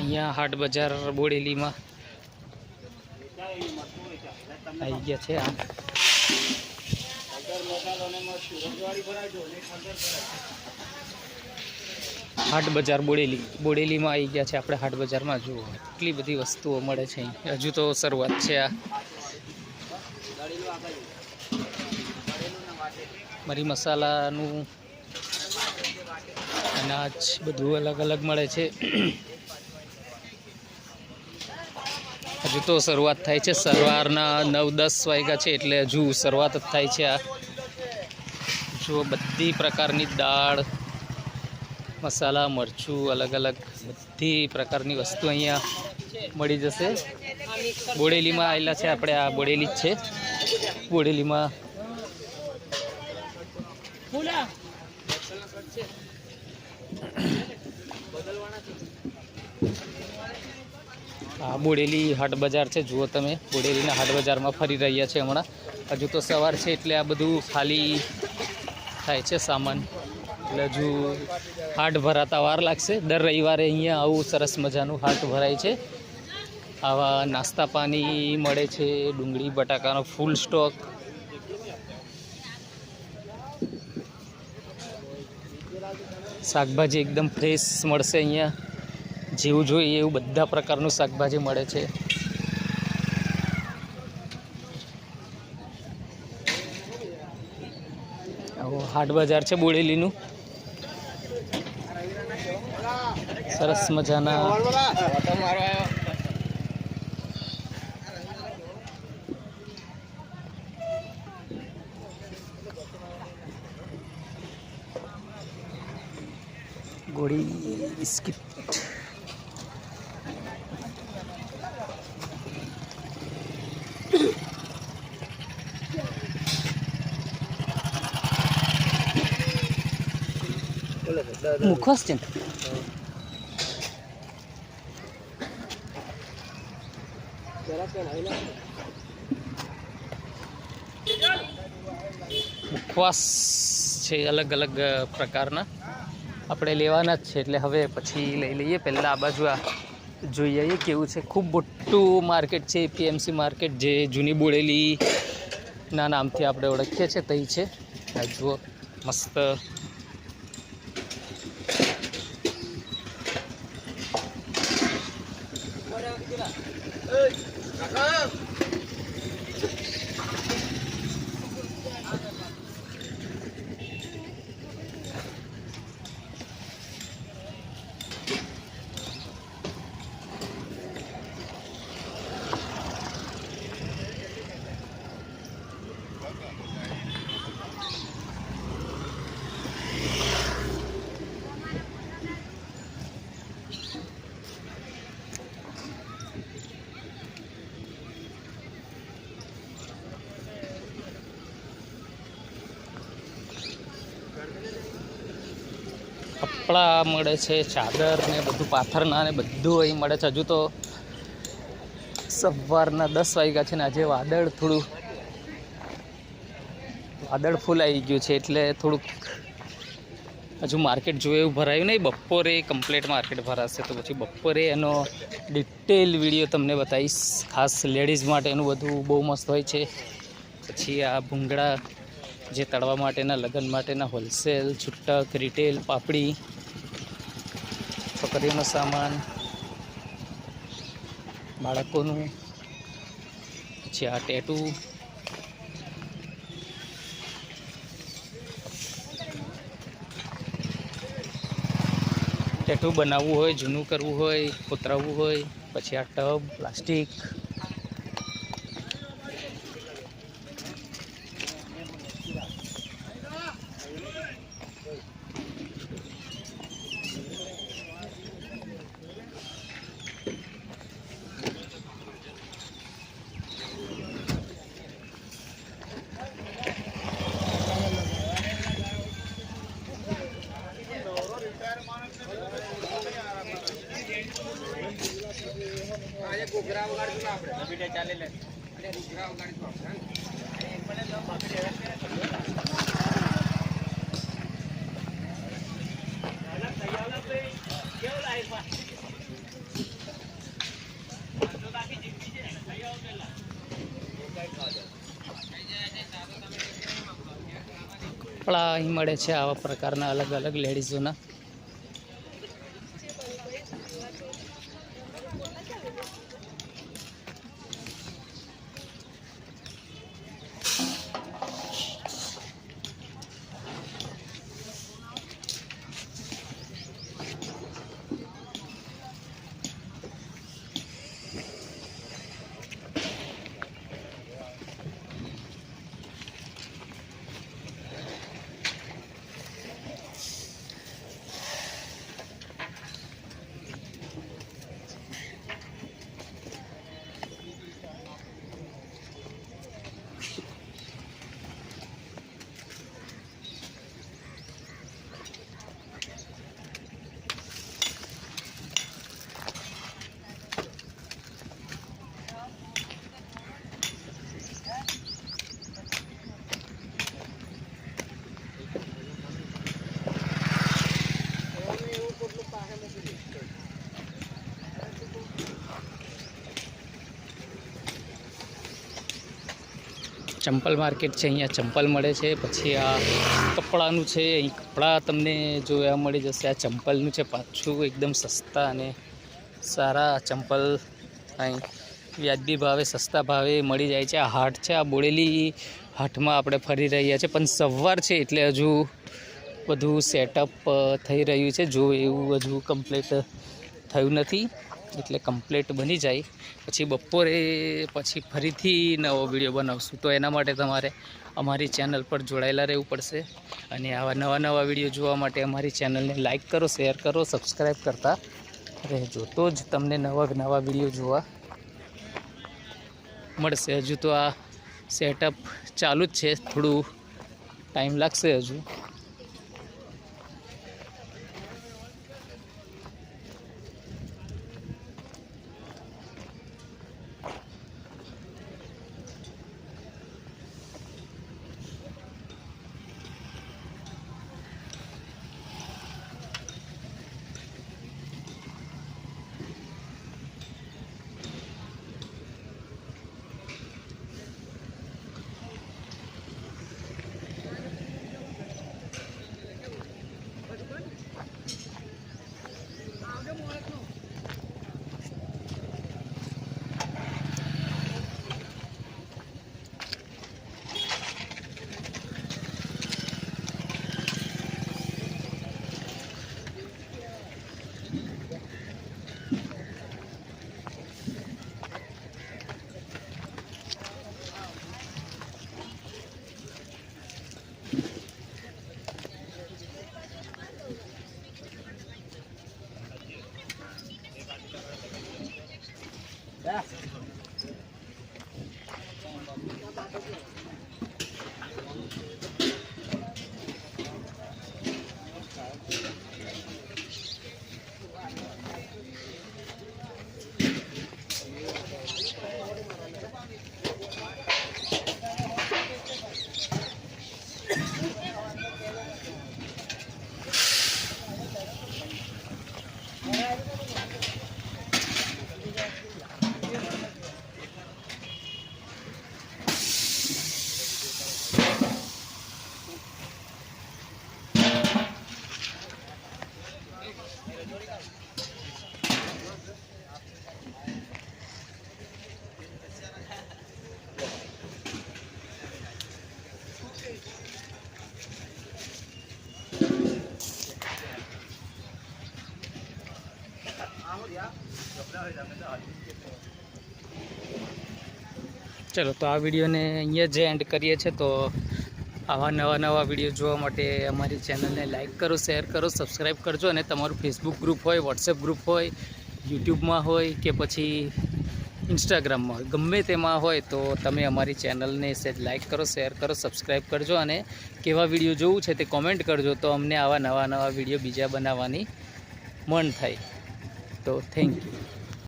અહીંયા હાટ બજાર બોડેલીમાં આવી ગયા છે. હાટ બજાર બોડેલીમાં આવી ગયા છે આપણે. હાટ બજારમાં જુઓ એટલી બધી વસ્તુઓ મળે છે. હજુ તો શરૂઆત છે. આ મરી મસાલાનું અનાજ બધું અલગ અલગ મળે છે. હજુ તો શરૂઆત થાય છે. સવારના 9-10 વાગ્યા છે એટલે હજુ શરૂઆત જ થાય છે. આ જો બધી પ્રકારની દાળ, મસાલા, મરચું, અલગ અલગ બધી પ્રકારની વસ્તુ અહીંયા મળી જશે. બોડેલીમાં આવેલા છે આપણે. આ બોડેલી જ છે. બોડેલીમાં આ બોડેલી હાટ બજાર છે. જુઓ તમે, બોડેલીના હાટ બજારમાં ફરી રહ્યા છે હમણાં. હજુ તો સવાર છે એટલે આ બધું ખાલી થાય છે સામાન, એટલે હજુ હાટ ભરાતા વાર લાગશે. દર રવિવારે અહીંયા આવું સરસ મજાનું હાટ ભરાય છે. આવા નાસ્તા પાણી મળે છે, ડુંગળી બટાકાનો ફૂલ સ્ટોક. શાકભાજી એકદમ ફ્રેશ મળશે અહીંયા. જેવું જોઈએ એવું બધા પ્રકારનું શાકભાજી મળે છે. હાટ બજાર છે બોડેલીનું. સરસ મજાના ગોળી બિસ્કિટ, મુખવાસ છે. મુખવાસ છે અલગ અલગ પ્રકારના. આપણે લેવાના જ છે એટલે હવે પછી લઈ લઈએ. પહેલાં આ બાજુ આ જોઈ આવીએ કેવું છે. ખૂબ મોટું માર્કેટ છે. પીએમસી માર્કેટ, જે જૂની બોડેલીના નામથી આપણે ઓળખીએ છીએ તઈ છે. આ જુઓ મસ્ત કપડાં મળે છે, ચાદર ને બધું, પાથરના ને બધું અહીં મળે છે. હજુ તો સવારના 10 વાગ્યા છે ને આજે વાદળ ફૂલ આવી ગયું છે એટલે થોડુંક હજુ માર્કેટ જોયું એવું ભરાયું નહીં. બપોરે કમ્પ્લીટ માર્કેટ ભરાશે તો પછી બપોરે એનો ડિટેલ વિડીયો તમને બતાવીશ. ખાસ લેડીઝ માટે એનું બધું બહુ મસ્ત હોય છે. પછી આ ભૂંગળા, જે તળવા માટેના, લગ્ન માટેના, હોલસેલ, છૂટક, રિટેલ, પાપડી, છોકરીઓનો સામાન, બાળકોનું. પછી આ ટેટુ, બનાવવું હોય, જૂનું કરવું હોય, કોતરાવવું હોય. પછી આ ટબ, પ્લાસ્ટિક, ઘૂઘરા વગાડશું આપણે બીજે ચાલે લે ઘૂઘરા વગાડશું આપણે કપડાં અહીં મળે છે આવા પ્રકારના અલગ અલગ લેડીઝોના. ચંપલ માર્કેટ છે, અહીંયા ચંપલ મળે છે. પછી આ કપડાનું છે, અહીં કપડાં તમને જોવા મળી જશે. આ ચંપલનું છે, પાછું એકદમ સસ્તા અને સારા ચંપલ અહીં વ્યાજબી ભાવે સસ્તા ભાવે મળી જાય છે. આ હાટ છે, આ બોડેલી હાટમાં આપણે ફરી રહ્યા છે, પણ સવાર છે એટલે હજુ બધું સેટઅપ થઈ રહ્યું છે. જો એવું હજુ કમ્પ્લીટ થયું નથી, એટલે કમ્પ્લીટ બની જાય પછી બપોરે પછી ફરીથી નવો વિડીયો બનાવશું. તો એના માટે તમારે અમારી ચેનલ પર જોડાયેલા રહેવું પડશે. અને આવા નવા વિડીયો જોવા માટે અમારી ચેનલને લાઇક કરો, શેર કરો, સબસ્ક્રાઈબ કરતા રહેજો. તો જ તમને નવા વિડીયો જોવા મળશે. હજુ તો આ સેટઅપ ચાલુ જ છે, થોડું ટાઈમ લાગશે હજુ. ચલો, તો આ વિડીયોને અહીંયા જ એન્ડ કરીએ છીએ. તો આવા નવા વિડીયો જોવા માટે અમારી ચેનલને લાઇક કરો, શેર કરો, સબસ્ક્રાઈબ કરજો. અને તમારું ફેસબુક ગ્રુપ હોય, વોટ્સએપ ગ્રુપ હોય, યુટ્યુબમાં હોય કે પછી ઇન્સ્ટાગ્રામમાં હોય, ગમે તેમાં હોય તો તમે અમારી ચેનલને સેજ લાઇક કરો, શેર કરો, સબસ્ક્રાઈબ કરજો. અને કેવા વિડીયો જોવું છે તે કોમેન્ટ કરજો, તો અમને આવા નવા વિડીયો બીજા બનાવવાની મન થાય. તો થેન્ક યુ.